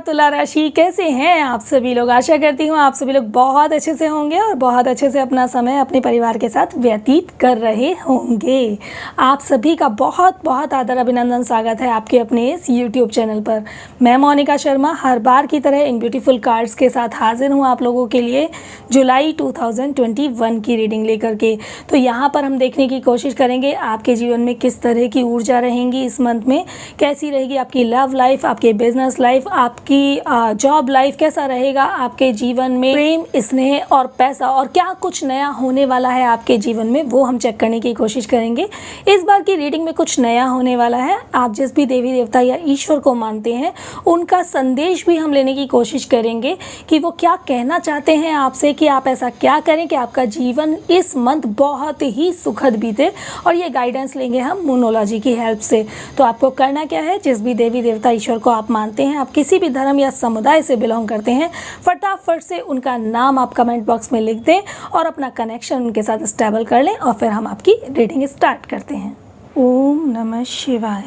तुला राशि कैसे हैं आप सभी लोग। आशा करती हूँ आप सभी लोग बहुत अच्छे से होंगे और बहुत अच्छे से अपना समय अपने परिवार के साथ व्यतीत कर रहे होंगे। आप सभी का बहुत बहुत आदर अभिनंदन स्वागत है आपके अपने इस YouTube चैनल पर। मैं मोनिका शर्मा हर बार की तरह इन ब्यूटीफुल कार्ड्स के साथ हाजिर हूँ आप लोगों के लिए जुलाई 2021 की रीडिंग लेकर के। तो यहाँ पर हम देखने की कोशिश करेंगे आपके जीवन में किस तरह की ऊर्जा रहेंगी इस मंथ में, कैसी रहेगी आपकी लव लाइफ, आपके बिजनेस लाइफ, आपकी जॉब लाइफ, कैसा रहेगा आपके जीवन में प्रेम, स्नेह और पैसा, और क्या कुछ नया होने वाला है आपके जीवन में वो हम चेक करने की कोशिश करेंगे। इस बार की रीडिंग में कुछ नया होने वाला है। आप जिस भी देवी देवता या ईश्वर को मानते हैं उनका संदेश भी हम लेने की कोशिश करेंगे कि वो क्या कहना चाहते हैं आपसे, कि आप ऐसा क्या करें कि आपका जीवन इस मंथ बहुत ही सुखद बीते। और ये गाइडेंस लेंगे हम मोनोलॉजी की हेल्प से। तो आपको करना क्या है, जिस भी देवी देवता ईश्वर को आप मानते हैं, आप किसी भी धर्म या समुदाय से बिलोंग करते हैं, फटाफट से उनका नाम आप कमेंट बॉक्स में लिख दें और अपना कनेक्शन उनके साथ स्टेबल कर लें और फिर हम आपकी रीडिंग स्टार्ट करते हैं। ओम नमः शिवाय।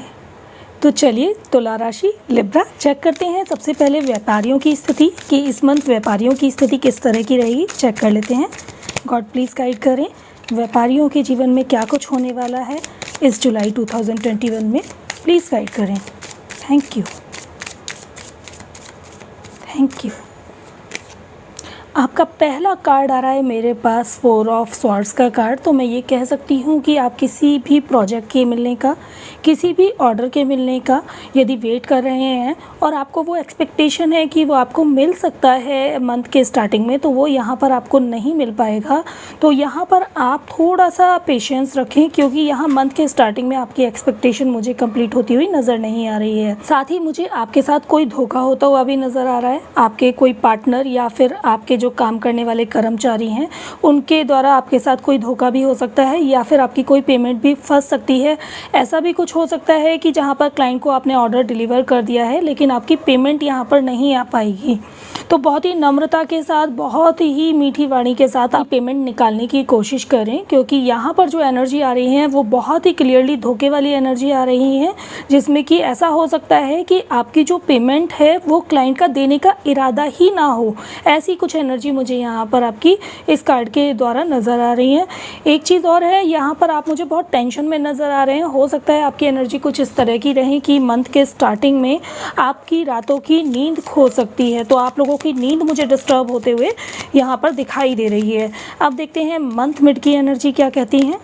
तो चलिए तुला राशि लिब्रा चेक करते हैं। सबसे पहले व्यापारियों की स्थिति, कि इस मंथ व्यापारियों की स्थिति किस तरह की रहेगी चेक कर लेते हैं। गॉड प्लीज़ गाइड करें व्यापारियों के जीवन में क्या कुछ होने वाला है इस जुलाई 2021 में। प्लीज़ गाइड करें। Thank you, thank you. आपका पहला कार्ड आ रहा है मेरे पास 4 ऑफ स्वॉर्ड्स का कार्ड। तो मैं ये कह सकती हूँ कि आप किसी भी प्रोजेक्ट के मिलने का, किसी भी ऑर्डर के मिलने का यदि वेट कर रहे हैं और आपको वो एक्सपेक्टेशन है कि वो आपको मिल सकता है मंथ के स्टार्टिंग में, तो वो यहाँ पर आपको नहीं मिल पाएगा। तो यहाँ पर आप थोड़ा सा पेशेंस रखें, क्योंकि यहाँ मंथ के स्टार्टिंग में आपकी एक्सपेक्टेशन मुझे कंप्लीट होती हुई नज़र नहीं आ रही है। साथ ही मुझे आपके साथ कोई धोखा होता हुआ भी नज़र आ रहा है। आपके कोई पार्टनर या फिर आपके जो काम करने वाले कर्मचारी हैं उनके द्वारा आपके साथ कोई धोखा भी हो सकता है, या फिर आपकी कोई पेमेंट भी फंस सकती है। ऐसा भी कुछ हो सकता है कि जहां पर क्लाइंट को आपने ऑर्डर डिलीवर कर दिया है लेकिन आपकी पेमेंट यहां पर नहीं आ पाएगी। तो बहुत ही नम्रता के साथ, बहुत ही मीठी वाणी के साथ आप पेमेंट निकालने की कोशिश करें, क्योंकि यहाँ पर जो एनर्जी आ रही है वो बहुत ही क्लियरली धोखे वाली एनर्जी आ रही है, जिसमें कि ऐसा हो सकता है कि आपकी जो पेमेंट है वो क्लाइंट का देने का इरादा ही ना हो। ऐसी कुछ एनर्जी मुझे यहाँ पर आपकी इस कार्ड के द्वारा नज़र आ रही है। एक चीज़ और है, यहाँ पर आप मुझे बहुत टेंशन में नज़र आ रहे हैं। हो सकता है आपकी एनर्जी कुछ इस तरह की रहे कि मंथ के स्टार्टिंग में आपकी रातों की नींद खो सकती है। तो आप लोगों की नींद मुझे डिस्टर्ब होते हुए यहाँ पर दिखाई दे रही है। अब देखते हैं मंथ मिड की एनर्जी क्या कहती हैं।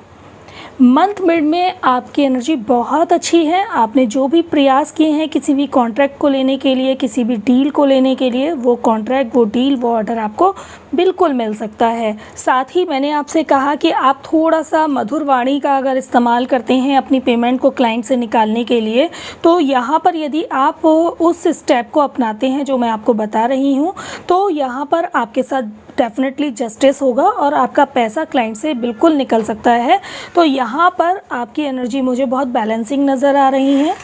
मंथ मिड में आपकी एनर्जी बहुत अच्छी है। आपने जो भी प्रयास किए हैं किसी भी कॉन्ट्रैक्ट को लेने के लिए, किसी भी डील को लेने के लिए, वो कॉन्ट्रैक्ट, वो डील, वो ऑर्डर आपको बिल्कुल मिल सकता है। साथ ही मैंने आपसे कहा कि आप थोड़ा सा मधुर वाणी का अगर इस्तेमाल करते हैं अपनी पेमेंट को क्लाइंट से निकालने के लिए, तो यहाँ पर यदि आप उस स्टेप को अपनाते हैं जो मैं आपको बता रही हूँ, तो यहाँ पर आपके साथ डेफिनेटली जस्टिस होगा और आपका पैसा क्लाइंट से बिल्कुल निकल सकता है। तो यहाँ पर आपकी एनर्जी मुझे बहुत बैलेंसिंग नज़र आ रही है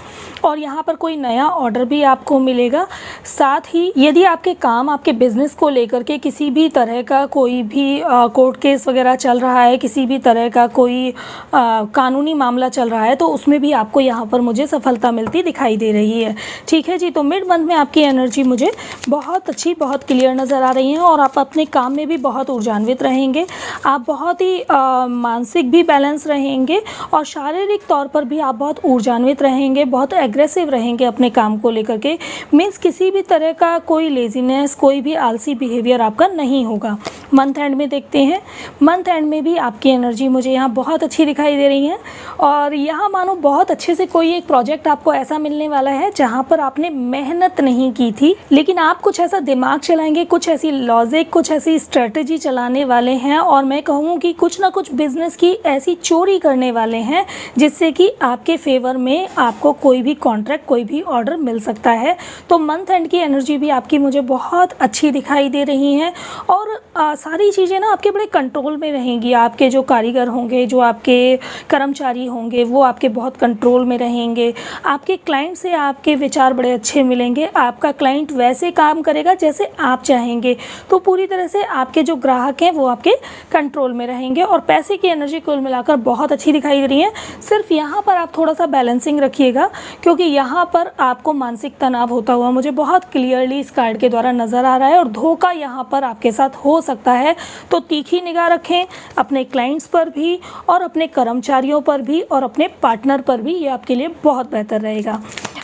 और यहाँ पर कोई नया ऑर्डर भी आपको मिलेगा। साथ ही यदि आपके काम, आपके बिज़नेस को लेकर के किसी भी तरह का कोई भी कोर्ट केस वगैरह चल रहा है, किसी भी तरह का कोई कानूनी मामला चल रहा है, तो उसमें भी आपको यहाँ पर मुझे सफलता मिलती दिखाई दे रही है। ठीक है जी। तो मिड मंथ में आपकी एनर्जी मुझे बहुत अच्छी, बहुत क्लियर नज़र आ रही है और आप अपने काम में भी बहुत ऊर्जान्वित रहेंगे। आप बहुत ही मानसिक भी बैलेंस रहेंगे और शारीरिक तौर पर भी आप बहुत ऊर्जान्वित रहेंगे, बहुत एग्रेसिव रहेंगे अपने काम को लेकर के। मीन्स किसी भी तरह का कोई लेजीनेस, कोई भी आलसी बिहेवियर आपका नहीं होगा। मंथ एंड में देखते हैं। मंथ एंड में भी आपकी एनर्जी मुझे यहाँ बहुत अच्छी दिखाई दे रही है और यहाँ मानो बहुत अच्छे से कोई एक प्रोजेक्ट आपको ऐसा मिलने वाला है जहाँ पर आपने मेहनत नहीं की थी, लेकिन आप कुछ ऐसा दिमाग चलाएंगे, कुछ ऐसी लॉजिक, कुछ ऐसी स्ट्रेटजी चलाने वाले हैं और मैं कहूँ कि कुछ ना कुछ बिजनेस की ऐसी चोरी करने वाले हैं जिससे कि आपके फेवर में आपको कोई भी कॉन्ट्रैक्ट, कोई भी ऑर्डर मिल सकता है। तो मंथ एंड की एनर्जी भी आपकी मुझे बहुत अच्छी दिखाई दे रही है और सारी चीज़ें ना आपके बड़े कंट्रोल में रहेंगी। आपके जो कारीगर होंगे, जो आपके कर्मचारी कर्मचारी होंगे वो आपके बहुत कंट्रोल में रहेंगे। आपके क्लाइंट से आपके विचार बड़े अच्छे मिलेंगे। आपका क्लाइंट वैसे काम करेगा जैसे आप चाहेंगे। तो पूरी तरह से आपके जो ग्राहक हैं वो आपके कंट्रोल में रहेंगे और पैसे की एनर्जी कुल मिलाकर बहुत अच्छी दिखाई दे रही है। सिर्फ यहाँ पर आप थोड़ा सा बैलेंसिंग रखिएगा, क्योंकि यहाँ पर आपको मानसिक तनाव होता हुआ मुझे बहुत क्लियरली इस कार्ड के द्वारा नज़र आ रहा है और धोखा यहाँ पर आपके साथ हो सकता है। तो तीखी निगाह रखें अपने क्लाइंट्स पर भी और अपने कर्मचारियों पर भी और अपने पार्टनर पर भी, ये आपके लिए बहुत बेहतर रहेगा।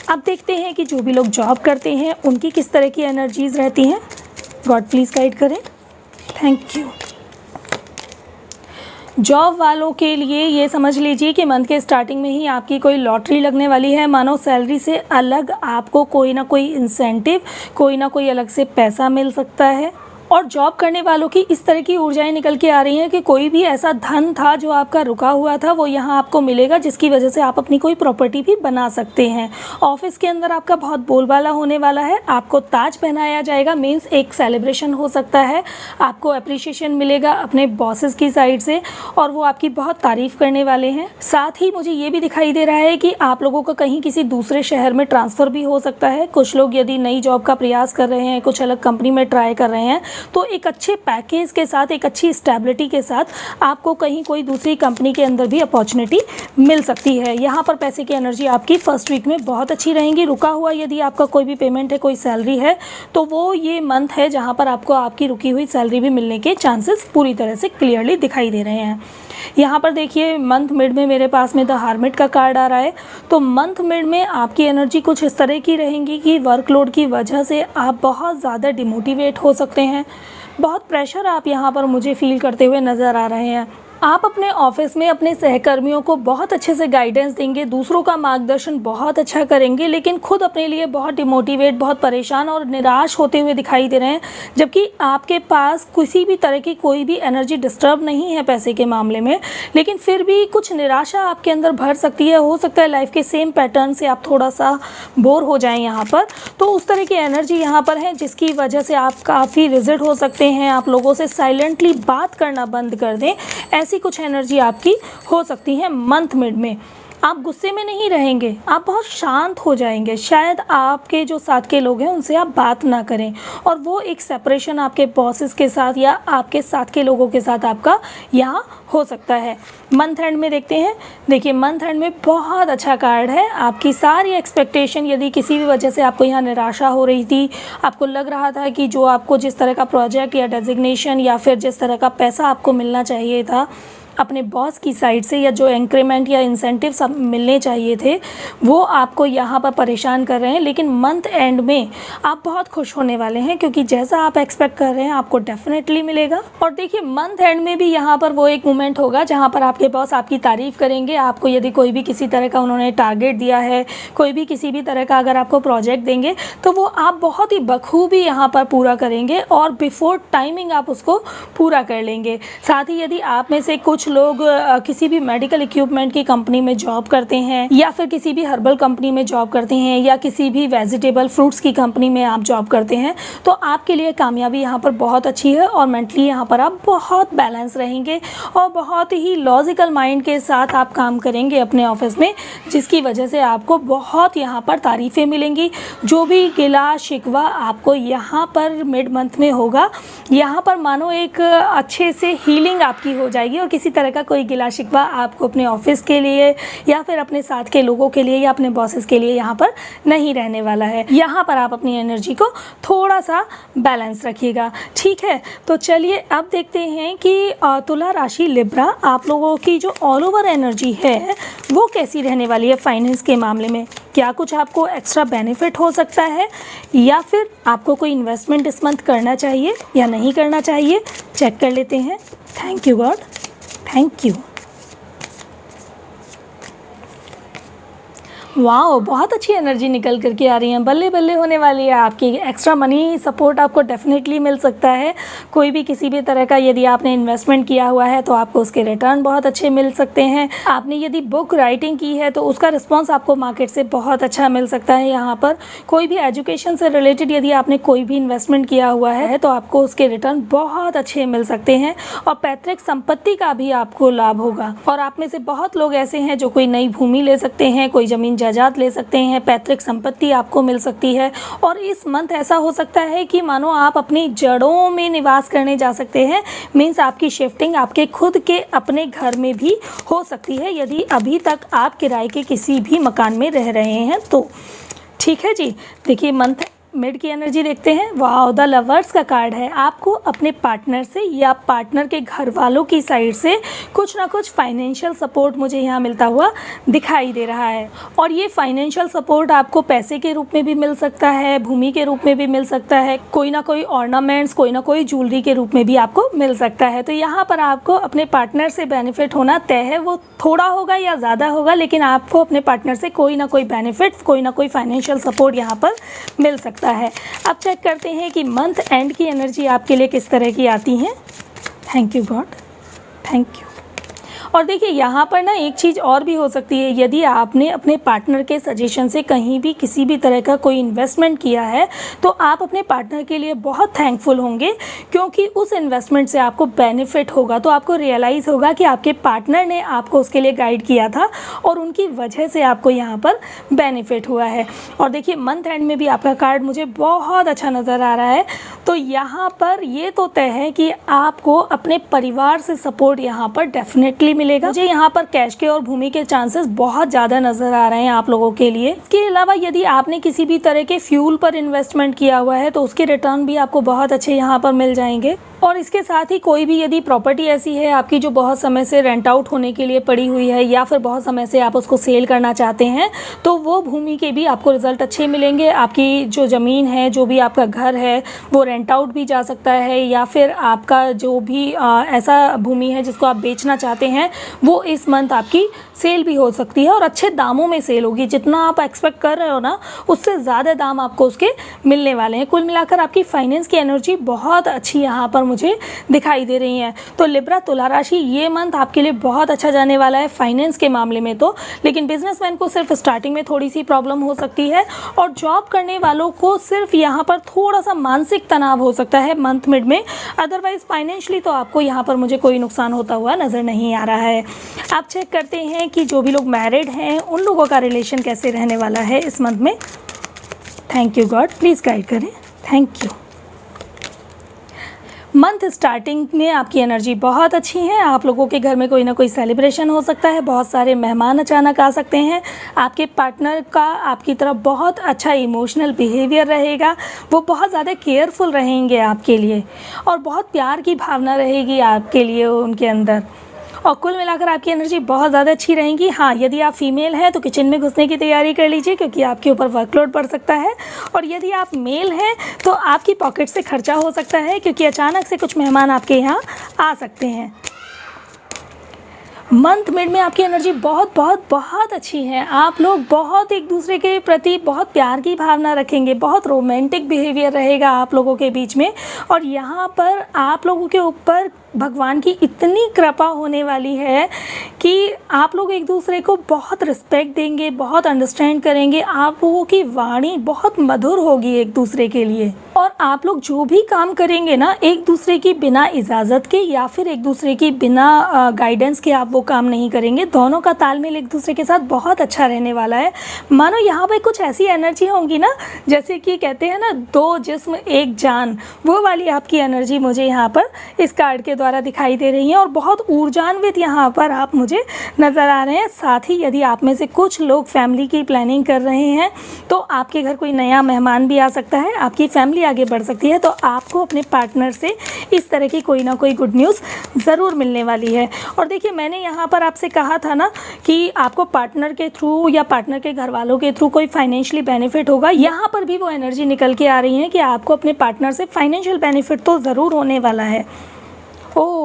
अब देखते हैं कि जो भी लोग जॉब करते हैं उनकी किस तरह की एनर्जीज़ रहती हैं। गॉड प्लीज़ गाइड करें। Thank you. जॉब वालों के लिए ये समझ लीजिए कि मंथ के स्टार्टिंग में ही आपकी कोई लॉटरी लगने वाली है। मानो सैलरी से अलग आपको कोई ना कोई इंसेंटिव, कोई ना कोई अलग से पैसा मिल सकता है। और जॉब करने वालों की इस तरह की ऊर्जाएं निकल के आ रही हैं कि कोई भी ऐसा धन था जो आपका रुका हुआ था वो यहाँ आपको मिलेगा, जिसकी वजह से आप अपनी कोई प्रॉपर्टी भी बना सकते हैं। ऑफिस के अंदर आपका बहुत बोलबाला होने वाला है। आपको ताज पहनाया जाएगा, मीन्स एक सेलिब्रेशन हो सकता है। आपको अप्रिशिएशन मिलेगा अपने बॉसेस की साइड से और वो आपकी बहुत तारीफ़ करने वाले हैं। साथ ही मुझे ये भी दिखाई दे रहा है कि आप लोगों का कहीं किसी दूसरे शहर में ट्रांसफ़र भी हो सकता है। कुछ लोग यदि नई जॉब का प्रयास कर रहे हैं, कुछ अलग कंपनी में ट्राई कर रहे हैं, तो एक अच्छे पैकेज के साथ, एक अच्छी स्टेबिलिटी के साथ आपको कहीं कोई दूसरी कंपनी के अंदर भी अपॉर्चुनिटी मिल सकती है। यहाँ पर पैसे की एनर्जी आपकी फर्स्ट वीक में बहुत अच्छी रहेंगी। रुका हुआ यदि आपका कोई भी पेमेंट है, कोई सैलरी है, तो वो ये मंथ है जहाँ पर आपको आपकी रुकी हुई सैलरी भी मिलने के चांसेस पूरी तरह से क्लियरली दिखाई दे रहे हैं। यहाँ पर देखिए मंथ मिड में मेरे पास में द हार्मिट का कार्ड आ रहा है। तो मंथ मिड में आपकी एनर्जी कुछ इस तरह की रहेंगी कि वर्कलोड की वजह से आप बहुत ज़्यादा डिमोटिवेट हो सकते हैं। बहुत प्रेशर आप यहाँ पर मुझे फील करते हुए नज़र आ रहे हैं। आप अपने ऑफिस में अपने सहकर्मियों को बहुत अच्छे से गाइडेंस देंगे, दूसरों का मार्गदर्शन बहुत अच्छा करेंगे, लेकिन खुद अपने लिए बहुत डिमोटिवेट, बहुत परेशान और निराश होते हुए दिखाई दे रहे हैं। जबकि आपके पास किसी भी तरह की कोई भी एनर्जी डिस्टर्ब नहीं है पैसे के मामले में, लेकिन फिर भी कुछ निराशा आपके अंदर भर सकती है। हो सकता है लाइफ के सेम पैटर्न से आप थोड़ा सा बोर हो जाएं यहाँ पर। तो उस तरह की एनर्जी यहाँ पर है जिसकी वजह से आप काफ़ी रिजिड हो सकते हैं। आप लोगों से साइलेंटली बात करना बंद कर दें। ऐसी कुछ एनर्जी आपकी हो सकती है मंथ मिड में। आप गुस्से में नहीं रहेंगे, आप बहुत शांत हो जाएंगे। शायद आपके जो साथ के लोग हैं उनसे आप बात ना करें और वो एक सेपरेशन आपके बॉसेस के साथ या आपके साथ के लोगों के साथ आपका यहाँ हो सकता है। मंथ एंड में देखते हैं। देखिए मंथ एंड में बहुत अच्छा कार्ड है। आपकी सारी एक्सपेक्टेशन, यदि किसी भी वजह से आपको यहाँ निराशा हो रही थी, आपको लग रहा था कि जो आपको जिस तरह का प्रोजेक्ट या डेजिग्नेशन या फिर जिस तरह का पैसा आपको मिलना चाहिए था अपने बॉस की साइड से, या जो इंक्रीमेंट या इंसेंटिव सब मिलने चाहिए थे, वो आपको यहाँ पर परेशान कर रहे हैं। लेकिन मंथ एंड में आप बहुत खुश होने वाले हैं, क्योंकि जैसा आप एक्सपेक्ट कर रहे हैं आपको डेफिनेटली मिलेगा। और देखिए मंथ एंड में भी यहाँ पर वो एक मोमेंट होगा जहाँ पर आपके बॉस आपकी तारीफ़ करेंगे। आपको यदि कोई भी किसी तरह का उन्होंने टारगेट दिया है, कोई भी किसी भी तरह का अगर आपको प्रोजेक्ट देंगे, तो वो आप बहुत ही बखूबी यहाँ पर पूरा करेंगे और बिफोर टाइमिंग आप उसको पूरा कर लेंगे। साथ ही यदि आप में से कुछ लोग किसी भी मेडिकल इक्विपमेंट की कंपनी में जॉब करते हैं, या फिर किसी भी हर्बल कंपनी में जॉब करते हैं, या किसी भी वेजिटेबल फ्रूट्स की कंपनी में आप जॉब करते हैं, तो आपके लिए कामयाबी यहाँ पर बहुत अच्छी है और मेंटली यहाँ पर आप बहुत बैलेंस रहेंगे और बहुत ही लॉजिकल माइंड के साथ आप काम करेंगे अपने ऑफिस में, जिसकी वजह से आपको बहुत यहाँ पर तारीफ़ें मिलेंगी। जो भी गिला शिकवा आपको यहाँ पर मिड मंथ में होगा, यहाँ पर मानो एक अच्छे से हीलिंग आपकी हो जाएगी और किसी तरह का कोई गिला शिकवा आपको अपने ऑफिस के लिए या फिर अपने साथ के लोगों के लिए या अपने बॉसेस के लिए यहाँ पर नहीं रहने वाला है। यहाँ पर आप अपनी एनर्जी को थोड़ा सा बैलेंस रखिएगा, ठीक है। तो चलिए अब देखते हैं कि तुला राशि लिब्रा, आप लोगों की जो ऑल ओवर एनर्जी है वो कैसी रहने वाली है फाइनेंस के मामले में। क्या कुछ आपको एक्स्ट्रा बेनिफिट हो सकता है, या फिर आपको कोई इन्वेस्टमेंट इस मंथ करना चाहिए या नहीं करना चाहिए, चेक कर लेते हैं। Thank you God, thank you. Wow! बहुत अच्छी एनर्जी निकल कर के आ रही है, बल्ले-बल्ले होने वाली है आपकी। एक्स्ट्रा मनी सपोर्ट आपको डेफ़िनेटली मिल सकता है। कोई भी किसी भी तरह का यदि आपने इन्वेस्टमेंट किया हुआ है तो आपको उसके रिटर्न बहुत अच्छे मिल सकते हैं। आपने यदि बुक राइटिंग की है तो उसका रिस्पॉन्स आपको मार्केट से बहुत अच्छा मिल सकता है यहाँ पर। कोई भी एजुकेशन से रिलेटेड यदि आपने कोई भी इन्वेस्टमेंट किया हुआ है तो आपको उसके रिटर्न बहुत अच्छे मिल सकते हैं और पैतृक संपत्ति का भी आपको लाभ होगा। और आप में से बहुत लोग ऐसे हैं जो कोई नई भूमि ले सकते हैं, कोई ज़मीन जायदाद ले सकते हैं, पैतृक संपत्ति आपको मिल सकती है। और इस मंथ ऐसा हो सकता है कि मानो आप अपनी जड़ों में निवास करने जा सकते हैं। मीन्स आपकी शिफ्टिंग आपके खुद के अपने घर में भी हो सकती है यदि अभी तक आप किराए के किसी भी मकान में रह रहे हैं तो। ठीक है जी, देखिए मंथ मिड की एनर्जी देखते हैं। वाओ, द लवर्स का कार्ड है। आपको अपने पार्टनर से या पार्टनर के घर वालों की साइड से कुछ ना कुछ फाइनेंशियल सपोर्ट मुझे यहाँ मिलता हुआ दिखाई दे रहा है। और ये फाइनेंशियल सपोर्ट आपको पैसे के रूप में भी मिल सकता है, भूमि के रूप में भी मिल सकता है, कोई ना कोई ऑर्नामेंट्स, कोई ना कोई ज्वेलरी के रूप में भी आपको मिल सकता है। तो यहाँ पर आपको अपने पार्टनर से बेनिफिट होना तय है। वो थोड़ा होगा या ज़्यादा होगा, लेकिन आपको अपने पार्टनर से कोई ना कोई बेनिफिट, कोई ना कोई फाइनेंशियल सपोर्ट यहाँ पर मिल सकता है। अब चेक करते हैं कि मंथ एंड की एनर्जी आपके लिए किस तरह की आती है। Thank you God, thank you. और देखिए यहाँ पर ना एक चीज़ और भी हो सकती है, यदि आपने अपने पार्टनर के सजेशन से कहीं भी किसी भी तरह का कोई इन्वेस्टमेंट किया है तो आप अपने पार्टनर के लिए बहुत थैंकफुल होंगे, क्योंकि उस इन्वेस्टमेंट से आपको बेनिफिट होगा। तो आपको रियलाइज़ होगा कि आपके पार्टनर ने आपको उसके लिए गाइड किया था और उनकी वजह से आपको यहाँ पर बेनिफिट हुआ है। और देखिए मंथ एंड में भी आपका कार्ड मुझे बहुत अच्छा नज़र आ रहा है। तो यहाँ पर ये तो तय है कि आपको अपने परिवार से सपोर्ट यहाँ पर डेफिनेटली मिलेगा। मुझे यहाँ पर कैश के और भूमि के चांसेस बहुत ज़्यादा नज़र आ रहे हैं आप लोगों के लिए। इसके अलावा यदि आपने किसी भी तरह के फ्यूल पर इन्वेस्टमेंट किया हुआ है तो उसके रिटर्न भी आपको बहुत अच्छे यहाँ पर मिल जाएंगे। और इसके साथ ही कोई भी यदि प्रॉपर्टी ऐसी है आपकी जो बहुत समय से रेंट आउट होने के लिए पड़ी हुई है या फिर बहुत समय से आप उसको सेल करना चाहते हैं तो वो भूमि के भी आपको रिज़ल्ट अच्छे मिलेंगे। आपकी जो ज़मीन है, जो भी आपका घर है, वो रेंट आउट भी जा सकता है या फिर आपका जो भी ऐसा भूमि है जिसको आप बेचना चाहते हैं वो इस मंथ आपकी सेल भी हो सकती है और अच्छे दामों में सेल होगी। जितना आप एक्सपेक्ट कर रहे हो ना, उससे ज़्यादा दाम आपको उसके मिलने वाले हैं। कुल मिलाकर आपकी फाइनेंस की एनर्जी बहुत अच्छी यहाँ पर मुझे दिखाई दे रही है। तो लिब्रा तुला राशि, ये मंथ आपके लिए बहुत अच्छा जाने वाला है फाइनेंस के मामले में तो। लेकिन बिजनेसमैन को सिर्फ स्टार्टिंग में थोड़ी सी प्रॉब्लम हो सकती है और जॉब करने वालों को सिर्फ यहाँ पर थोड़ा सा मानसिक तनाव हो सकता है मंथ मिड में। अदरवाइज फाइनेंशियली तो आपको यहाँ पर मुझे कोई नुकसान होता हुआ नज़र नहीं आ रहा है। आप चेक करते हैं कि जो भी लोग मैरिड हैं उन लोगों का रिलेशन कैसे रहने वाला है इस मंथ में। Thank you God, please guide करें। Thank you. मंथ स्टार्टिंग में आपकी एनर्जी बहुत अच्छी है। आप लोगों के घर में कोई ना कोई सेलिब्रेशन हो सकता है, बहुत सारे मेहमान अचानक आ सकते हैं। आपके पार्टनर का आपकी तरफ बहुत अच्छा इमोशनल बिहेवियर रहेगा, वो बहुत ज़्यादा केयरफुल रहेंगे आपके लिए और बहुत प्यार की भावना रहेगी आपके लिए उनके अंदर। और कुल मिलाकर आपकी एनर्जी बहुत ज़्यादा अच्छी रहेगी। हाँ, यदि आप फीमेल हैं तो किचन में घुसने की तैयारी कर लीजिए, क्योंकि आपके ऊपर वर्कलोड पड़ सकता है। और यदि आप मेल हैं तो आपकी पॉकेट से खर्चा हो सकता है, क्योंकि अचानक से कुछ मेहमान आपके यहाँ आ सकते हैं। मंथ मिड में आपकी एनर्जी बहुत बहुत बहुत अच्छी है। आप लोग बहुत एक दूसरे के प्रति बहुत प्यार की भावना रखेंगे, बहुत रोमांटिक बिहेवियर रहेगा आप लोगों के बीच में। और यहाँ पर आप लोगों के ऊपर भगवान की इतनी कृपा होने वाली है कि आप लोग एक दूसरे को बहुत रिस्पेक्ट देंगे, बहुत अंडरस्टैंड करेंगे। आप लोगों की वाणी बहुत मधुर होगी एक दूसरे के लिए। और आप लोग जो भी काम करेंगे ना, एक दूसरे की बिना इजाज़त के या फिर एक दूसरे की बिना गाइडेंस के आप वो काम नहीं करेंगे। दोनों का तालमेल एक दूसरे के साथ बहुत अच्छा रहने वाला है। मानो यहाँ पे कुछ ऐसी एनर्जी होंगी ना, जैसे कि कहते हैं ना, दो जिस्म एक जान, वो वाली आपकी एनर्जी मुझे यहाँ पर इस कार्ड के द्वारा दिखाई दे रही है। और बहुत ऊर्जान्वित यहाँ पर आप मुझे नज़र आ रहे हैं। साथ ही यदि आप में से कुछ लोग फैमिली की प्लानिंग कर रहे हैं तो आपके घर कोई नया मेहमान भी आ सकता है, आपकी फैमिली आगे बढ़ सकती है। तो आपको अपने पार्टनर से इस तरह की कोई ना कोई गुड न्यूज़ ज़रूर मिलने वाली है। और देखिए, मैंने यहाँ पर आपसे कहा था ना कि आपको पार्टनर के थ्रू या पार्टनर के घर वालों के थ्रू कोई फाइनेंशियली बेनिफिट होगा। यहाँ पर भी वो एनर्जी निकल के आ रही है कि आपको अपने पार्टनर से फाइनेंशियल बेनिफिट तो ज़रूर होने वाला है। ओह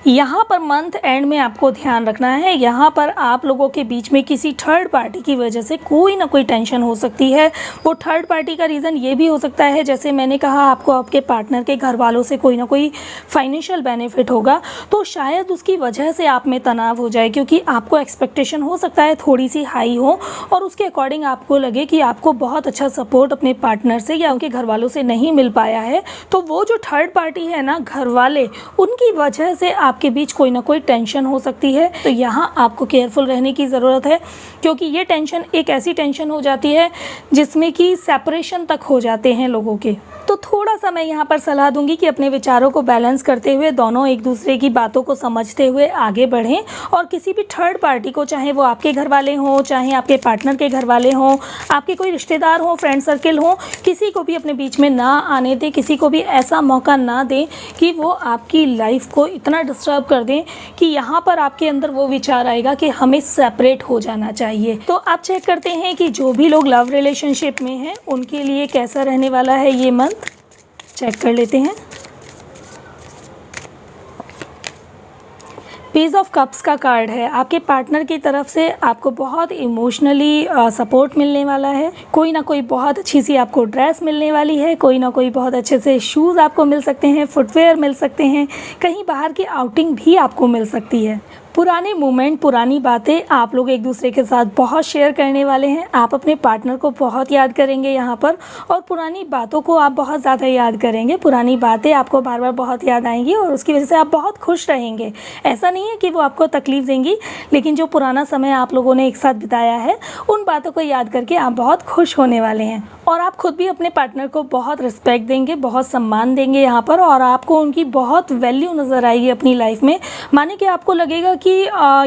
यहाँ पर मंथ एंड में आपको ध्यान रखना है, यहाँ पर आप लोगों के बीच में किसी थर्ड पार्टी की वजह से कोई ना कोई टेंशन हो सकती है। वो थर्ड पार्टी का रीज़न ये भी हो सकता है, जैसे मैंने कहा आपको आपके पार्टनर के घर वालों से कोई ना कोई फाइनेंशियल बेनिफिट होगा, तो शायद उसकी वजह से आप में तनाव हो जाए, क्योंकि आपको एक्सपेक्टेशन हो सकता है थोड़ी सी हाई हो और उसके अकॉर्डिंग आपको लगे कि आपको बहुत अच्छा सपोर्ट अपने पार्टनर से या उनके घर वालों से नहीं मिल पाया है। तो वो जो थर्ड पार्टी है ना, घर वाले, उनकी वजह से आपके बीच कोई ना कोई टेंशन हो सकती है। तो यहाँ आपको केयरफुल रहने की ज़रूरत है, क्योंकि ये टेंशन एक ऐसी टेंशन हो जाती है जिसमें कि सेपरेशन तक हो जाते हैं लोगों के। तो थोड़ा सा मैं यहाँ पर सलाह दूंगी कि अपने विचारों को बैलेंस करते हुए दोनों एक दूसरे की बातों को समझते हुए आगे बढ़ें, और किसी भी थर्ड पार्टी को, चाहे वो आपके घर वाले हों, चाहे आपके पार्टनर के घर वाले हों, आपके कोई रिश्तेदार हों, फ्रेंड सर्किल हों, किसी को भी अपने बीच में ना आने दें, किसी को भी ऐसा मौका ना दें कि वो आपकी लाइफ को इतना डिस्टर्ब कर दें कि यहाँ पर आपके अंदर वो विचार आएगा कि हमें सेपरेट हो जाना चाहिए। तो आप चेक करते हैं कि जो भी लोग लव रिलेशनशिप में हैं उनके लिए कैसा रहने वाला है ये मंथ, चेक कर लेते हैं। पेज ऑफ कप्स का कार्ड है। आपके पार्टनर की तरफ से आपको बहुत इमोशनली सपोर्ट मिलने वाला है। कोई ना कोई बहुत अच्छी सी आपको ड्रेस मिलने वाली है, कोई ना कोई बहुत अच्छे से शूज़ आपको मिल सकते हैं, फुटवेयर मिल सकते हैं, कहीं बाहर की आउटिंग भी आपको मिल सकती है। पुराने मोमेंट, पुरानी बातें आप लोग एक दूसरे के साथ बहुत शेयर करने वाले हैं। आप अपने पार्टनर को बहुत याद करेंगे यहाँ पर, और पुरानी बातों को आप बहुत ज़्यादा याद करेंगे। पुरानी बातें आपको बार बार बहुत याद आएंगी और उसकी वजह से आप बहुत खुश रहेंगे। ऐसा नहीं है कि वो आपको तकलीफ़ देंगी, लेकिन जो पुराना समय आप लोगों ने एक साथ बिताया है उन बातों को याद करके आप बहुत खुश होने वाले हैं। और आप खुद भी अपने पार्टनर को बहुत रिस्पेक्ट देंगे, बहुत सम्मान देंगे यहाँ पर, और आपको उनकी बहुत वैल्यू नज़र आएगी अपनी लाइफ में। माने कि आपको लगेगा कि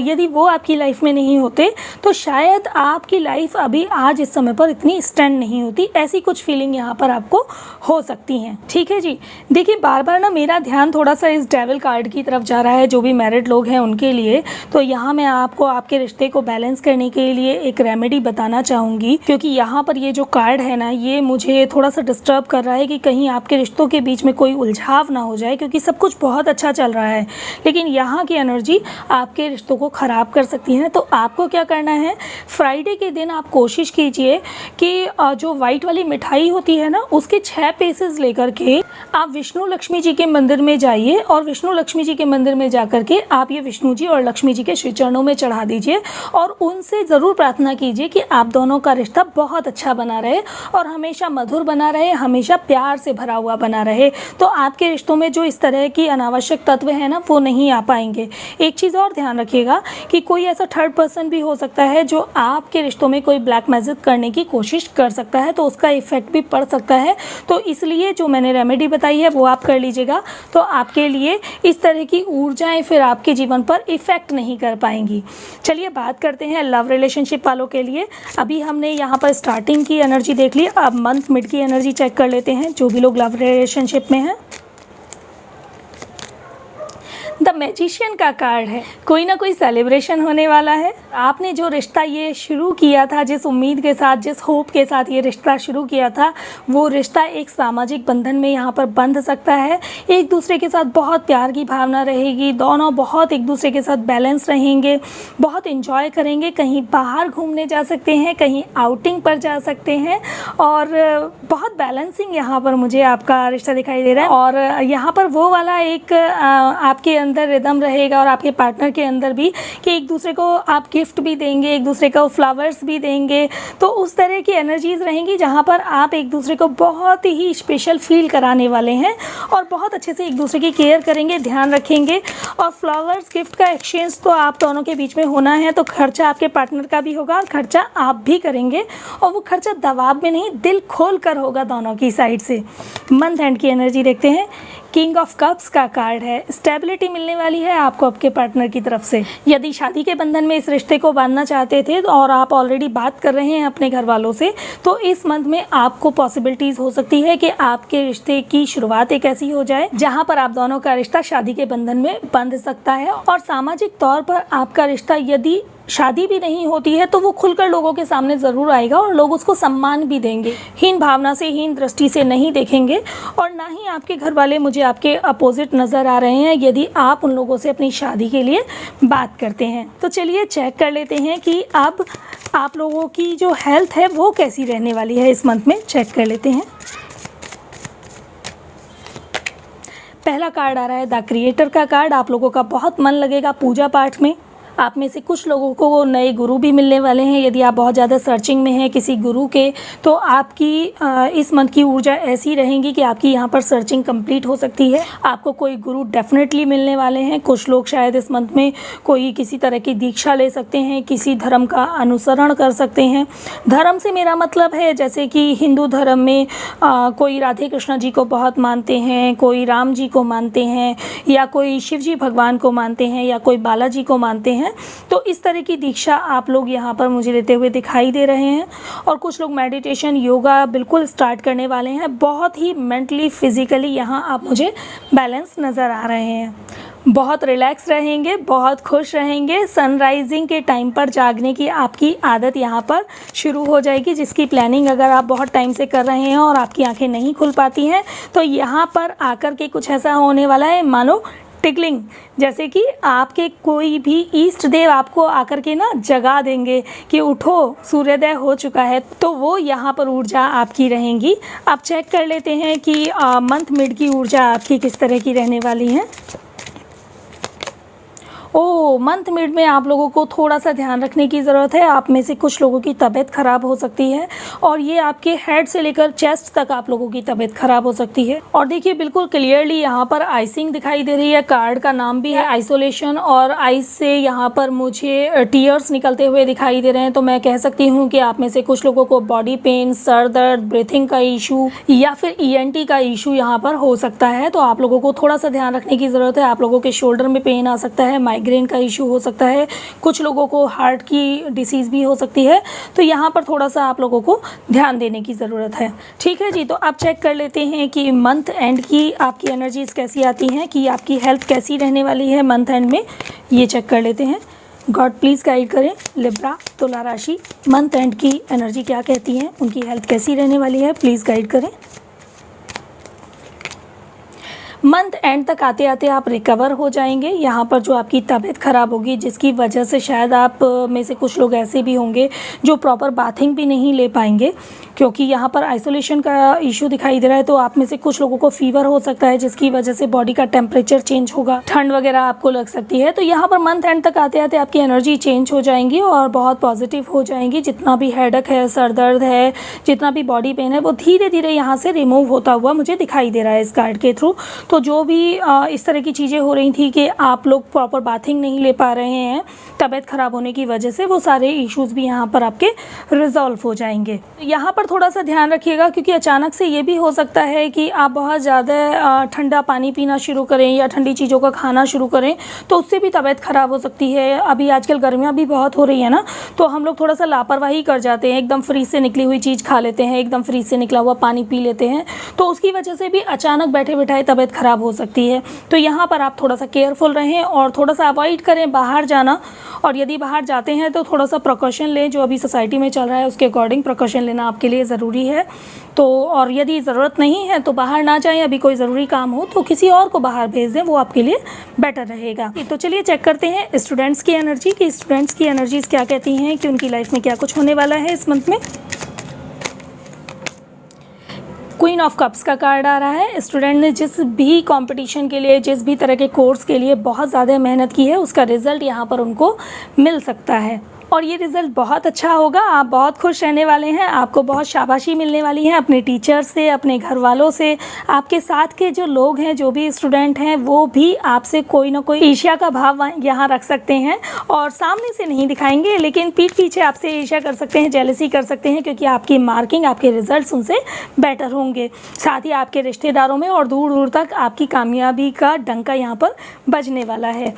यदि वो आपकी लाइफ में नहीं होते तो शायद आपकी लाइफ अभी आज इस समय पर इतनी स्टैंड नहीं होती। ऐसी कुछ फीलिंग यहाँ पर आपको हो सकती हैं। ठीक है जी। देखिए, बार बार ना मेरा ध्यान थोड़ा सा इस डेविल कार्ड की तरफ जा रहा है, जो भी मैरिड लोग हैं उनके लिए। तो यहाँ मैं आपको आपके रिश्ते को बैलेंस करने के लिए एक रेमेडी बताना चाहूँगी, क्योंकि यहाँ पर ये जो कार्ड है ना, ये मुझे थोड़ा सा डिस्टर्ब कर रहा है कि कहीं आपके रिश्तों के बीच में कोई उलझाव ना हो जाए, क्योंकि सब कुछ बहुत अच्छा चल रहा है, लेकिन यहाँ की एनर्जी आपके रिश्तों को ख़राब कर सकती है। तो आपको क्या करना है, फ्राइडे के दिन आप कोशिश कीजिए कि जो वाइट वाली मिठाई होती है ना, उसके 6 पीसेस लेकर के आप विष्णु लक्ष्मी जी के मंदिर में जाइए, और विष्णु लक्ष्मी जी के मंदिर में जाकर के आप ये विष्णु जी और लक्ष्मी जी के श्री चरणों में चढ़ा दीजिए, और उनसे ज़रूर प्रार्थना कीजिए कि आप दोनों का रिश्ता बहुत अच्छा बना रहे और हमेशा मधुर बना रहे, हमेशा प्यार से भरा हुआ बना रहे। तो आपके रिश्तों में जो इस तरह की अनावश्यक तत्व है ना, वो नहीं आ पाएंगे। एक चीज़ और ध्यान रखिएगा कि कोई ऐसा थर्ड पर्सन भी हो सकता है जो आपके रिश्तों में कोई ब्लैक मैजिक करने की कोशिश कर सकता है, तो उसका इफेक्ट भी पड़ सकता है। तो इसलिए जो मैंने रेमेडी बताई है वो आप कर लीजिएगा, तो आपके लिए इस तरह की ऊर्जाएं फिर आपके जीवन पर इफेक्ट नहीं कर पाएंगी। चलिए बात करते हैं लव रिलेशनशिप वालों के लिए। अभी हमने यहाँ पर स्टार्टिंग की एनर्जी देख ली, अब मंथ मिड की एनर्जी चेक कर लेते हैं, जो भी लोग लव रिलेशनशिप में हैं। द मैजिशियन का कार्ड है। कोई ना कोई सेलिब्रेशन होने वाला है। आपने जो रिश्ता ये शुरू किया था, जिस उम्मीद के साथ, जिस होप के साथ ये रिश्ता शुरू किया था, वो रिश्ता एक सामाजिक बंधन में यहाँ पर बंध सकता है। एक दूसरे के साथ बहुत प्यार की भावना रहेगी, दोनों बहुत एक दूसरे के साथ बैलेंस रहेंगे, बहुत इंजॉय करेंगे, कहीं बाहर घूमने जा सकते हैं, कहीं आउटिंग पर जा सकते हैं, और बहुत बैलेंसिंग यहाँ पर मुझे आपका रिश्ता दिखाई दे रहा है। और यहाँ पर वो वाला एक आपके अंदर रिदम रहेगा और आपके पार्टनर के अंदर भी, कि एक दूसरे को आप गिफ्ट भी देंगे, एक दूसरे को फ्लावर्स भी देंगे। तो उस तरह की एनर्जीज रहेंगी जहाँ पर आप एक दूसरे को बहुत ही स्पेशल फील कराने वाले हैं और बहुत अच्छे से एक दूसरे की केयर करेंगे, ध्यान रखेंगे। और फ्लावर्स गिफ्ट का एक्सचेंज तो आप दोनों के बीच में होना है, तो खर्चा आपके पार्टनर का भी होगा और खर्चा आप भी करेंगे, और वो खर्चा दबाव में नहीं, दिल खोल कर होगा दोनों की साइड से। मंथ एंड की एनर्जी देखते हैं। किंग ऑफ कप्स का कार्ड है। स्टेबिलिटी मिलने वाली है आपको आपके पार्टनर की तरफ से। यदि शादी के बंधन में इस रिश्ते को बांधना चाहते थे और आप ऑलरेडी बात कर रहे हैं अपने घर वालों से, तो इस मंथ में आपको पॉसिबिलिटीज़ हो सकती है कि आपके रिश्ते की शुरुआत एक ऐसी हो जाए जहां पर आप दोनों का रिश्ता शादी के बंधन में बंध सकता है। और सामाजिक तौर पर आपका रिश्ता यदि शादी भी नहीं होती है तो वो खुलकर लोगों के सामने ज़रूर आएगा और लोग उसको सम्मान भी देंगे, हीन भावना से, हीन दृष्टि से नहीं देखेंगे। और ना ही आपके घर वाले मुझे आपके अपोजिट नज़र आ रहे हैं यदि आप उन लोगों से अपनी शादी के लिए बात करते हैं। तो चलिए चेक कर लेते हैं कि अब आप लोगों की जो हेल्थ है वो कैसी रहने वाली है इस मंथ में। चेक कर लेते हैं। पहला कार्ड आ रहा है द क्रिएटर का कार्ड। आप लोगों का बहुत मन लगेगा पूजा पाठ में। आप में से कुछ लोगों को वो नए गुरु भी मिलने वाले हैं। यदि आप बहुत ज़्यादा सर्चिंग में हैं किसी गुरु के, तो आपकी इस मंथ की ऊर्जा ऐसी रहेंगी कि आपकी यहाँ पर सर्चिंग कंप्लीट हो सकती है। आपको कोई गुरु डेफिनेटली मिलने वाले हैं। कुछ लोग शायद इस मंथ में कोई किसी तरह की दीक्षा ले सकते हैं, किसी धर्म का अनुसरण कर सकते हैं। धर्म से मेरा मतलब है जैसे कि हिंदू धर्म में कोई राधे कृष्ण जी को बहुत मानते हैं, कोई राम जी को मानते हैं, या कोई शिव जी भगवान को मानते हैं, या कोई बालाजी को मानते हैं। तो इस तरह की दीक्षा आप लोग यहाँ पर मुझे लेते हुए दिखाई दे रहे हैं। और कुछ लोग मेडिटेशन, योगा बिल्कुल स्टार्ट करने वाले हैं। बहुत ही मेंटली, फिजिकली यहाँ आप मुझे बैलेंस नज़र आ रहे हैं। बहुत रिलैक्स रहेंगे, बहुत खुश रहेंगे। सनराइजिंग के टाइम पर जागने की आपकी आदत यहाँ पर शुरू हो जाएगी, जिसकी प्लानिंग अगर आप बहुत टाइम से कर रहे हैं और आपकी आंखें नहीं खुल पाती हैं, तो यहाँ पर आकर के कुछ ऐसा होने वाला है मानो टिकलिंग, जैसे कि आपके कोई भी इष्ट देव आपको आकर के ना जगा देंगे कि उठो, सूर्योदय हो चुका है। तो वो यहाँ पर ऊर्जा आपकी रहेंगी। आप चेक कर लेते हैं कि मंथ मिड की ऊर्जा आपकी किस तरह की रहने वाली है। मंथ मिड में आप लोगों को थोड़ा सा ध्यान रखने की ज़रूरत है। आप में से कुछ लोगों की तबीयत ख़राब हो सकती है और ये आपके हेड से लेकर चेस्ट तक आप लोगों की तबीयत ख़राब हो सकती है। और देखिए बिल्कुल क्लियरली यहाँ पर आइसिंग दिखाई दे रही है। कार्ड का नाम भी है आइसोलेशन, और आइस से यहाँ पर मुझे टीयर्स निकलते हुए दिखाई दे रहे हैं। तो मैं कह सकती हूँ कि आप में से कुछ लोगों को बॉडी पेन, सर दर्द, ब्रीथिंग का इशू या फिर ENT का इशू यहाँ पर हो सकता है। तो आप लोगों को थोड़ा सा ध्यान रखने की ज़रूरत है। आप लोगों के शोल्डर में पेन आ सकता है, माइग्रेन का इशू हो सकता है, कुछ लोगों को हार्ट की डिसीज़ भी हो सकती है। तो यहाँ पर थोड़ा सा आप लोगों को ध्यान देने की ज़रूरत है। ठीक है जी, तो आप चेक कर लेते हैं कि मंथ एंड की आपकी एनर्जीज़ कैसी आती हैं, कि आपकी हेल्थ कैसी रहने वाली है मंथ एंड में। ये चेक कर लेते हैं। गॉड प्लीज़ गाइड करें लिब्रा तुला राशि, मंथ एंड की एनर्जी क्या कहती है, उनकी हेल्थ कैसी रहने वाली है, प्लीज़ गाइड करें। मंथ एंड तक आते आते आप रिकवर हो जाएंगे। यहाँ पर जो आपकी तबीयत ख़राब होगी, जिसकी वजह से शायद आप में से कुछ लोग ऐसे भी होंगे जो प्रॉपर बाथिंग भी नहीं ले पाएंगे, क्योंकि यहाँ पर आइसोलेशन का इशू दिखाई दे रहा है। तो आप में से कुछ लोगों को फीवर हो सकता है, जिसकी वजह से बॉडी का टेम्परेचर चेंज होगा, ठंड वगैरह आपको लग सकती है। तो यहाँ पर मंथ एंड तक आते आते आपकी एनर्जी चेंज हो जाएंगी और बहुत पॉजिटिव हो जाएंगी। जितना भी हेडेक है, सर दर्द है, जितना भी बॉडी पेन है, वो धीरे धीरे यहाँ से रिमूव होता हुआ मुझे दिखाई दे रहा है इस कार्ड के थ्रू। तो जो भी इस तरह की चीज़ें हो रही थी कि आप लोग प्रॉपर बाथिंग नहीं ले पा रहे हैं तबीयत ख़राब होने की वजह से, वो सारे इश्यूज़ भी यहाँ पर आपके रिजॉल्व हो जाएंगे। यहाँ पर थोड़ा सा ध्यान रखिएगा, क्योंकि अचानक से ये भी हो सकता है कि आप बहुत ज़्यादा ठंडा पानी पीना शुरू करें या ठंडी चीज़ों का खाना शुरू करें, तो उससे भी तबीयत ख़राब हो सकती है। अभी आजकल गर्मियाँ भी बहुत हो रही है ना, तो हम लोग थोड़ा सा लापरवाही कर जाते हैं, एकदम फ्रीज से निकली हुई चीज़ खा लेते हैं, एकदम फ्रीज से निकला हुआ पानी पी लेते हैं। तो उसकी वजह से भी अचानक बैठे बैठाए तबीयत ख़राब हो सकती है। तो यहाँ पर आप थोड़ा सा केयरफुल रहें और थोड़ा सा अवॉइड करें बाहर जाना। और यदि बाहर जाते हैं तो थोड़ा सा प्रिकॉशन लें, जो अभी सोसाइटी में चल रहा है उसके अकॉर्डिंग प्रिकॉशन लेना आपके लिए ज़रूरी है। तो और यदि ज़रूरत नहीं है तो बाहर ना जाएं, अभी कोई ज़रूरी काम हो तो किसी और को बाहर भेज दें, वो आपके लिए बेटर रहेगा। तो चलिए चेक करते हैं स्टूडेंट्स की एनर्जी, कि स्टूडेंट्स की एनर्जीज़ क्या कहती हैं, कि उनकी लाइफ में क्या कुछ होने वाला है इस मंथ में। क्वीन ऑफ कप्स का कार्ड आ रहा है। स्टूडेंट ने जिस भी कंपटीशन के लिए, जिस भी तरह के कोर्स के लिए बहुत ज़्यादा मेहनत की है, उसका रिज़ल्ट यहाँ पर उनको मिल सकता है और ये रिज़ल्ट बहुत अच्छा होगा। आप बहुत खुश रहने वाले हैं, आपको बहुत शाबाशी मिलने वाली है अपने टीचर से, अपने घर वालों से। आपके साथ के जो लोग हैं, जो भी स्टूडेंट हैं, वो भी आपसे कोई ना कोई ईर्ष्या का भाव यहाँ रख सकते हैं और सामने से नहीं दिखाएंगे, लेकिन पीठ पीछे आपसे ईर्ष्या कर सकते हैं, जेलसी कर सकते हैं, क्योंकि आपकी मार्किंग, आपके रिजल्ट्स उनसे बेटर होंगे। साथ ही आपके रिश्तेदारों में और दूर दूर तक आपकी कामयाबी का डंका यहाँ पर बजने वाला है।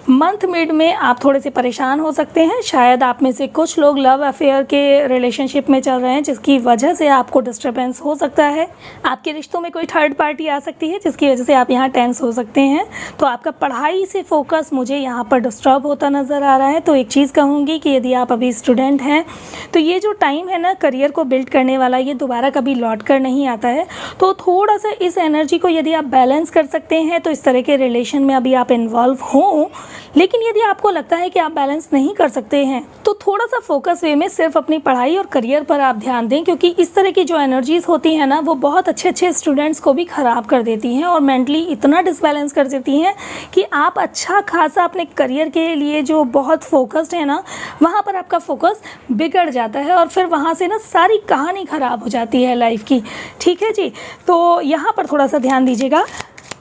मंथ मिड में आप थोड़े से परेशान हो सकते हैं, शायद शायद आप में से कुछ लोग लव अफेयर के रिलेशनशिप में चल रहे हैं, जिसकी वजह से आपको डिस्टर्बेंस हो सकता है। आपके रिश्तों में कोई थर्ड पार्टी आ सकती है, जिसकी वजह से आप यहाँ टेंस हो सकते हैं। तो आपका पढ़ाई से फोकस मुझे यहाँ पर डिस्टर्ब होता नज़र आ रहा है। तो एक चीज़ कहूँगी कि यदि आप अभी स्टूडेंट हैं तो ये जो टाइम है ना करियर को बिल्ड करने वाला, ये दोबारा कभी लौट कर नहीं आता है। तो थोड़ा सा इस एनर्जी को यदि आप बैलेंस कर सकते हैं तो इस तरह के रिलेशन में अभी आप इन्वॉल्व हों। लेकिन यदि आपको लगता है कि आप बैलेंस नहीं कर सकते हैं तो थोड़ा सा फोकस वे में सिर्फ अपनी पढ़ाई और करियर पर आप ध्यान दें, क्योंकि इस तरह की जो एनर्जीज़ होती हैं ना वो बहुत अच्छे स्टूडेंट्स को भी ख़राब कर देती हैं और मेंटली इतना डिसबैलेंस कर देती हैं कि आप अच्छा खासा अपने करियर के लिए जो बहुत फोकस्ड है ना वहाँ पर आपका फोकस बिगड़ जाता है और फिर वहाँ से ना सारी कहानी ख़राब हो जाती है लाइफ की। ठीक है जी, तो यहाँ पर थोड़ा सा ध्यान दीजिएगा।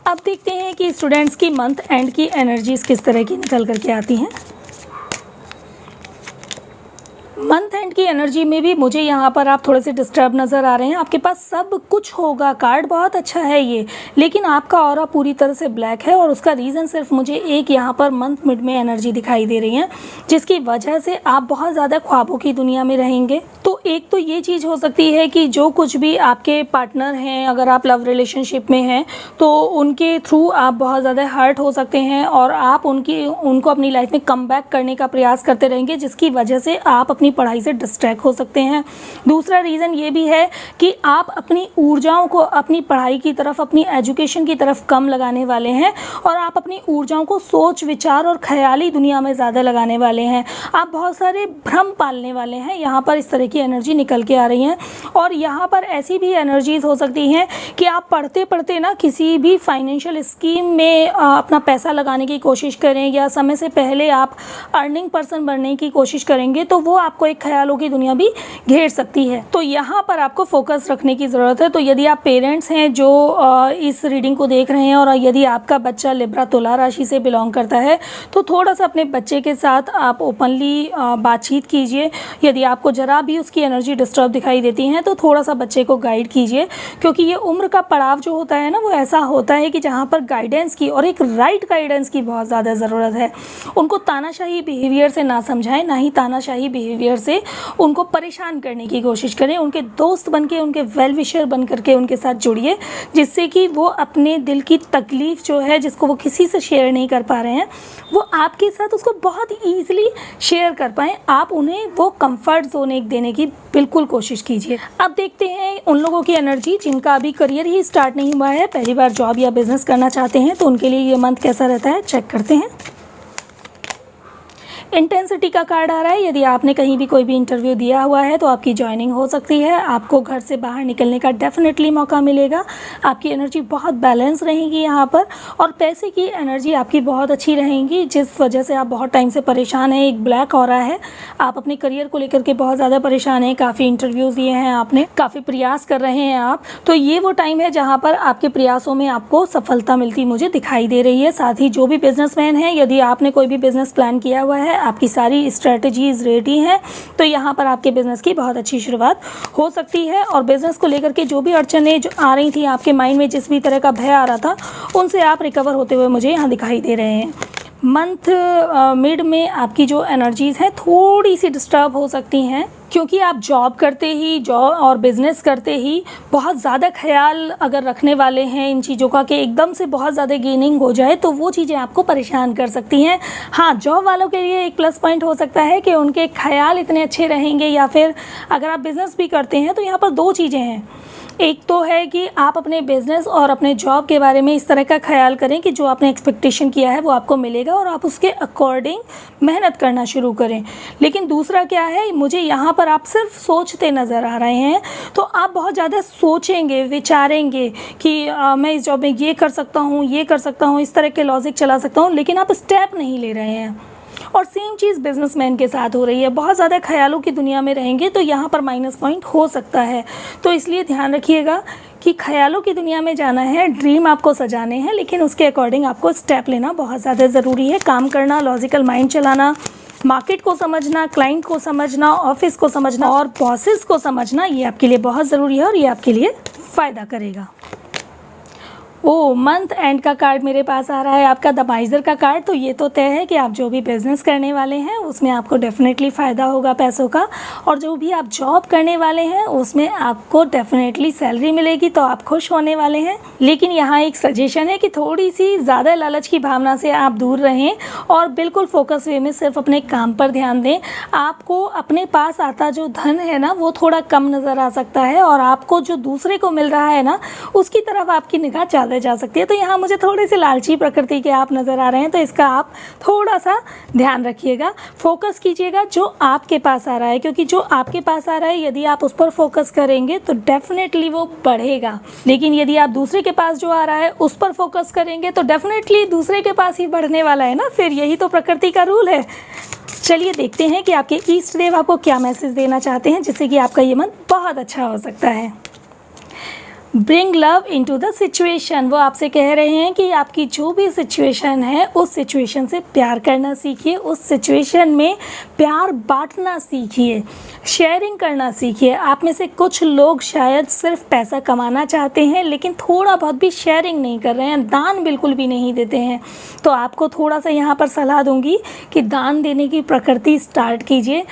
अब देखते हैं कि स्टूडेंट्स की मंथ एंड की एनर्जीज़ किस तरह की निकल करके आती हैं। मंथ एंड की एनर्जी में भी मुझे यहाँ पर आप थोड़े से डिस्टर्ब नज़र आ रहे हैं। आपके पास सब कुछ होगा, कार्ड बहुत अच्छा है ये, लेकिन आपका ऑरा पूरी तरह से ब्लैक है और उसका रीज़न सिर्फ मुझे एक यहाँ पर मंथ मिड में एनर्जी दिखाई दे रही है, जिसकी वजह से आप बहुत ज़्यादा ख्वाबों की दुनिया में रहेंगे। तो एक तो ये चीज़ हो सकती है कि जो कुछ भी आपके पार्टनर हैं, अगर आप लव रिलेशनशिप में हैं तो उनके थ्रू आप बहुत ज़्यादा हर्ट हो सकते हैं और आप उनको अपनी लाइफ में कम बैक करने का प्रयास करते रहेंगे, जिसकी वजह से आप अपनी पढ़ाई से डिस्ट्रैक्ट हो सकते हैं। दूसरा रीज़न ये भी है कि आप अपनी ऊर्जाओं को अपनी पढ़ाई की तरफ, अपनी एजुकेशन की तरफ कम लगाने वाले हैं और आप अपनी ऊर्जाओं को सोच विचार और ख्याली दुनिया में ज़्यादा लगाने वाले हैं। आप बहुत सारे भ्रम पालने वाले हैं। यहाँ पर इस तरह की एनर्जी निकल के आ रही हैं और यहाँ पर ऐसी भी एनर्जीज़ हो सकती हैं कि आप पढ़ते पढ़ते ना किसी भी फाइनेंशियल स्कीम में अपना पैसा लगाने की कोशिश करें या समय से पहले आप अर्निंग पर्सन बनने की कोशिश करेंगे तो वो आपको एक ख्यालों की दुनिया भी घेर सकती है। तो यहाँ पर आपको फोकस रखने की ज़रूरत है। तो यदि आप पेरेंट्स हैं जो इस रीडिंग को देख रहे हैं और यदि आपका बच्चा लिब्रा तुला राशि से बिलोंग करता है तो थोड़ा सा अपने बच्चे के साथ आप ओपनली बातचीत कीजिए। यदि आपको ज़रा भी उसकी एनर्जी डिस्टर्ब दिखाई देती है तो थोड़ा सा बच्चे को गाइड कीजिए, क्योंकि ये उम्र का पड़ाव जो होता है ना वो ऐसा होता है कि जहाँ पर गाइडेंस की और एक राइट गाइडेंस की बहुत ज़्यादा ज़रूरत है। उनको तानाशाही बिहेवियर से ना समझाएं, ना ही तानाशाही बिहेवियर से उनको परेशान करने की कोशिश करें। उनके दोस्त बन के, उनके वेल विशर बन करके उनके साथ जुड़िए, जिससे कि वो अपने दिल की तकलीफ़ जो है जिसको वो किसी से शेयर नहीं कर पा रहे हैं वो आपके साथ उसको बहुत ईजिली शेयर कर पाएँ। आप उन्हें वो कंफर्ट जोन एक देने की बिल्कुल कोशिश कीजिए। अब देखते हैं उन लोगों की एनर्जी जिनका अभी करियर ही स्टार्ट नहीं हुआ है, पहली बार जॉब या बिज़नेस करना चाहते हैं, तो उनके लिए ये मंथ कैसा रहता है चेक करते हैं। इंटेंसिटी का कार्ड आ रहा है। यदि आपने कहीं भी कोई भी इंटरव्यू दिया हुआ है तो आपकी ज्वाइनिंग हो सकती है। आपको घर से बाहर निकलने का डेफिनेटली मौका मिलेगा। आपकी एनर्जी बहुत बैलेंस रहेगी यहाँ पर और पैसे की एनर्जी आपकी बहुत अच्छी रहेगी, जिस वजह से आप बहुत टाइम से परेशान हैं। एक ब्लैक ऑरा है, आप अपने करियर को लेकर के बहुत ज़्यादा परेशान हैं। काफ़ी इंटरव्यूज़ दिए हैं आपने, काफ़ी प्रयास कर रहे हैं आप, तो ये वो टाइम है जहाँ पर आपके प्रयासों में आपको सफलता मिलती मुझे दिखाई दे रही है। साथ ही जो भी बिजनेसमैन हैं, यदि आपने कोई भी बिज़नेस प्लान किया हुआ है, आपकी सारी स्ट्रेटजीज रेडी हैं, तो यहाँ पर आपके बिज़नेस की बहुत अच्छी शुरुआत हो सकती है। और बिज़नेस को लेकर के जो भी अड़चनें जो आ रही थी आपके माइंड में, जिस भी तरह का भय आ रहा था, उनसे आप रिकवर होते हुए मुझे यहाँ दिखाई दे रहे हैं। मंथ मिड में आपकी जो एनर्जीज़ हैं थोड़ी सी डिस्टर्ब हो सकती हैं, क्योंकि आप जॉब और बिज़नेस करते ही बहुत ज़्यादा ख्याल अगर रखने वाले हैं इन चीज़ों का कि एकदम से बहुत ज़्यादा गेनिंग हो जाए, तो वो चीज़ें आपको परेशान कर सकती हैं। हाँ, जॉब वालों के लिए एक प्लस पॉइंट हो सकता है कि उनके ख्याल इतने अच्छे रहेंगे, या फिर अगर आप बिज़नेस भी करते हैं तो यहाँ पर दो चीज़ें हैं। एक तो है कि आप अपने बिज़नेस और अपने जॉब के बारे में इस तरह का ख्याल करें कि जो आपने एक्सपेक्टेशन किया है वो आपको मिलेगा और आप उसके अकॉर्डिंग मेहनत करना शुरू करें। लेकिन दूसरा क्या है, मुझे यहाँ पर आप सिर्फ सोचते नज़र आ रहे हैं, तो आप बहुत ज़्यादा सोचेंगे, विचारेंगे कि मैं इस जॉब में ये कर सकता हूँ, ये कर सकता हूँ, इस तरह के लॉजिक चला सकता हूँ, लेकिन आप स्टेप नहीं ले रहे हैं। और सेम चीज़ बिजनेसमैन के साथ हो रही है, बहुत ज़्यादा ख्यालों की दुनिया में रहेंगे तो यहाँ पर माइनस पॉइंट हो सकता है। तो इसलिए ध्यान रखिएगा कि ख्यालों की दुनिया में जाना है, ड्रीम आपको सजाने हैं, लेकिन उसके अकॉर्डिंग आपको स्टेप लेना बहुत ज़्यादा ज़रूरी है। काम करना, लॉजिकल माइंड चलाना, मार्केट को समझना, क्लाइंट को समझना, ऑफिस को समझना और बॉसेस को समझना, ये आपके लिए बहुत ज़रूरी है और ये आपके लिए फ़ायदा करेगा। ओह! मंथ एंड का कार्ड मेरे पास आ रहा है, आपका द माइज़र का कार्ड। तो ये तो तय है कि आप जो भी बिज़नेस करने वाले हैं उसमें आपको डेफ़िनेटली फ़ायदा होगा पैसों का, और जो भी आप जॉब करने वाले हैं उसमें आपको डेफ़िनेटली सैलरी मिलेगी, तो आप खुश होने वाले हैं। लेकिन यहाँ एक सजेशन है कि थोड़ी-सी ज़्यादा लालच की भावना से आप दूर रहें और बिल्कुल फ़ोकस वे में सिर्फ़ अपने काम पर ध्यान दें। आपको अपने पास आता जो धन है ना, वो थोड़ा कम नज़र आ सकता है, और आपको जो दूसरे को मिल रहा है ना, उसकी तरफ आपकी निगाह ज़्यादा जा सकती है। तो यहाँ मुझे थोड़े से लालची प्रकृति के आप नज़र आ रहे हैं, तो इसका आप थोड़ा-सा ध्यान रखिएगा। फ़ोकस कीजिएगा जो आपके पास आ रहा है, क्योंकि जो आपके पास आ रहा है यदि आप उस पर फ़ोकस करेंगे तो डेफ़िनेटली वो बढ़ेगा। लेकिन यदि आप दूसरे के पास जो आ रहा है उस पर फ़ोकस करेंगे तो डेफ़िनेटली दूसरे के पास ही बढ़ने वाला है ना, फिर यही तो प्रकृति का रूल है। चलिए देखते हैं कि आपके इष्ट देव आपको क्या मैसेज देना चाहते हैं, जिससे कि आपका ये मन बहुत अच्छा हो सकता है। Bring love into the situation. वो आपसे कह रहे हैं कि आपकी जो भी सिचुएशन है उस सिचुएशन से प्यार करना सीखिए, उस सिचुएशन में प्यार बांटना सीखिए, शेयरिंग करना सीखिए। आप में से कुछ लोग शायद सिर्फ पैसा कमाना चाहते हैं लेकिन थोड़ा बहुत भी शेयरिंग नहीं कर रहे हैं, दान बिल्कुल भी नहीं देते हैं। तो आपको थोड़ा सा यहाँ पर सलाह दूंगी कि दान देने की प्रकृति स्टार्ट कीजिए।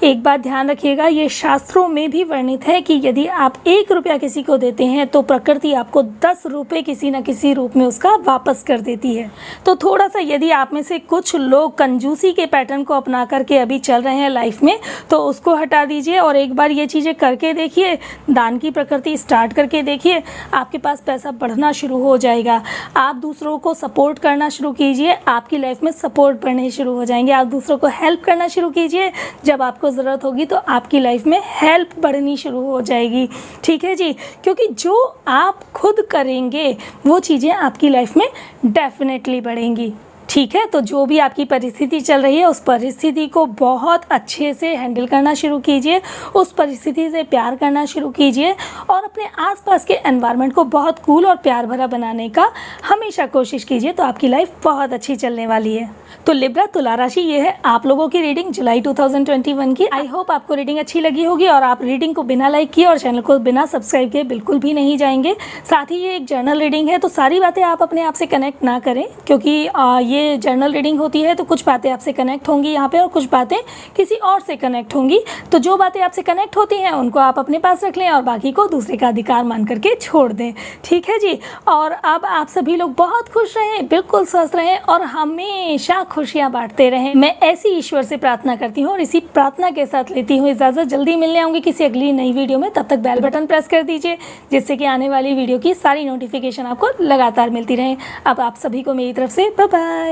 एक बात ध्यान रखिएगा, ये शास्त्रों में भी वर्णित है कि यदि आप 1 रुपया किसी को देते हैं तो प्रकृति आपको 10 रुपये किसी न किसी रूप में उसका वापस कर देती है। तो थोड़ा सा यदि आप में से कुछ लोग कंजूसी के पैटर्न को अपना करके अभी चल रहे हैं लाइफ में, तो उसको हटा दीजिए और एक बार ये चीज़ें करके देखिए, दान की प्रकृति स्टार्ट करके देखिए, आपके पास पैसा बढ़ना शुरू हो जाएगा। आप दूसरों को सपोर्ट करना शुरू कीजिए, आपकी लाइफ में सपोर्ट बढ़ने शुरू हो जाएंगे। आप दूसरों को हेल्प करना शुरू कीजिए, जब आपको ज़रूरत होगी तो आपकी लाइफ में हेल्प बढ़नी शुरू हो जाएगी। ठीक है जी, क्योंकि जो आप खुद करेंगे वो चीज़ें आपकी लाइफ में डेफिनेटली बढ़ेंगी। ठीक है, तो जो भी आपकी परिस्थिति चल रही है उस परिस्थिति को बहुत अच्छे से हैंडल करना शुरू कीजिए, उस परिस्थिति से प्यार करना शुरू कीजिए और अपने आसपास के एनवायरनमेंट को बहुत कूल और प्यार भरा बनाने का हमेशा कोशिश कीजिए, तो आपकी लाइफ बहुत अच्छी चलने वाली है। तो लिब्रा तुला राशि, ये है आप लोगों की रीडिंग जुलाई 2021 की। आई होप आपको रीडिंग अच्छी लगी होगी और आप रीडिंग को बिना लाइक किए और चैनल को बिना सब्सक्राइब किए बिल्कुल भी नहीं जाएंगे। साथ ही ये एक जर्नल रीडिंग है, तो सारी बातें आप अपने आप से कनेक्ट ना करें, क्योंकि ये जर्नल रीडिंग होती है तो कुछ बातें आपसे कनेक्ट होंगी यहाँ पे और कुछ बातें किसी और से कनेक्ट होंगी। तो जो बातें आपसे कनेक्ट होती हैं उनको आप अपने पास रख लें और बाकी को दूसरे का अधिकार मान करके छोड़ दें। ठीक है जी, और अब आप सभी लोग बहुत खुश रहें, बिल्कुल स्वस्थ रहें और हमेशा खुशियाँ बांटते रहें। मैं ऐसी ईश्वर से प्रार्थना करती हूँ और इसी प्रार्थना के साथ लेती हूँ इजाज़त। जल्दी मिलने आऊँगी किसी अगली नई वीडियो में, तब तक बेल बटन प्रेस कर दीजिए जिससे कि आने वाली वीडियो की सारी नोटिफिकेशन आपको लगातार मिलती रहे। अब आप सभी को मेरी तरफ से बाय बाय।